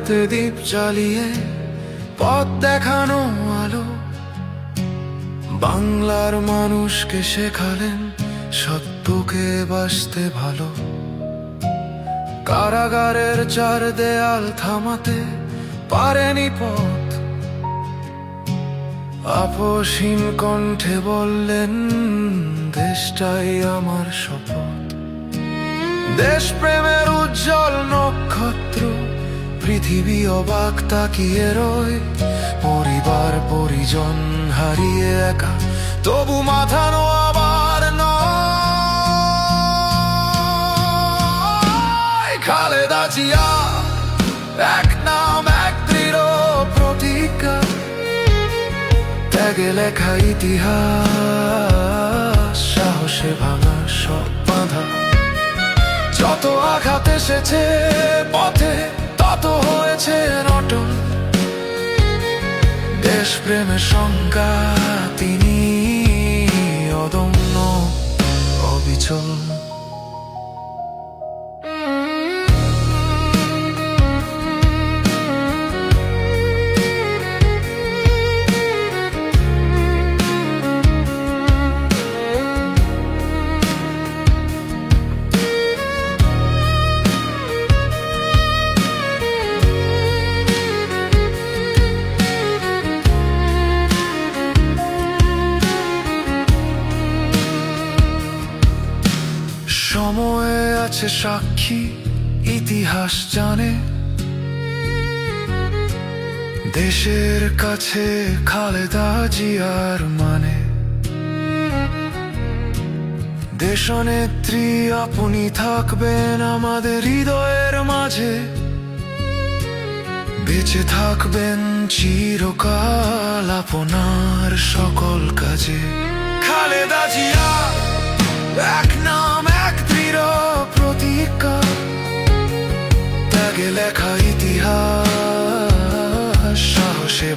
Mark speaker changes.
Speaker 1: হাতে দীপ জ্বালিয়ে পথ দেখানো আলো, বাংলার মানুষকে শেখালেন সত্যকে বাসতে ভালো। কারাগারের চার দেয়াল থামাতে পারেনি পথ, আপসহীন কণ্ঠে বললেন দেশটাই আমার শপথ। দেশপ্রেমের উজ্জ্বল নক্ষত্র পৃথিবী অবাক তাকিয়ে রয়, পরিবার পরিজন হারিয়ে একা তবু মাথানো আবার নয়। খালেদা জিয়া এক নাম, এক দৃঢ় প্রতিজ্ঞা, ত্যাগে লেখা ইতিহাস, সাহসে ভাঙা সব বাঁধা। যত আঘাত এসেছে পথে তত হয়েছে অটল, দেশপ্রেমের সংজ্ঞা তিনি অদম্য অবিচল। সময়ে আছে সাক্ষী, ইতিহাস জানে, দেশের কাছে খালেদা জিয়ার মানে। দেশনেত্রী আপনি থাকবেন আমাদের হৃদয়ের মাঝে, বেঁচে থাকবেন চিরকাল আপনার সকল কাজে। খালেদা জিয়া এক নাম, এক দৃঢ় প্রতিজ্ঞা, ত্যাগে লেখা ইতিহাস, সাহসে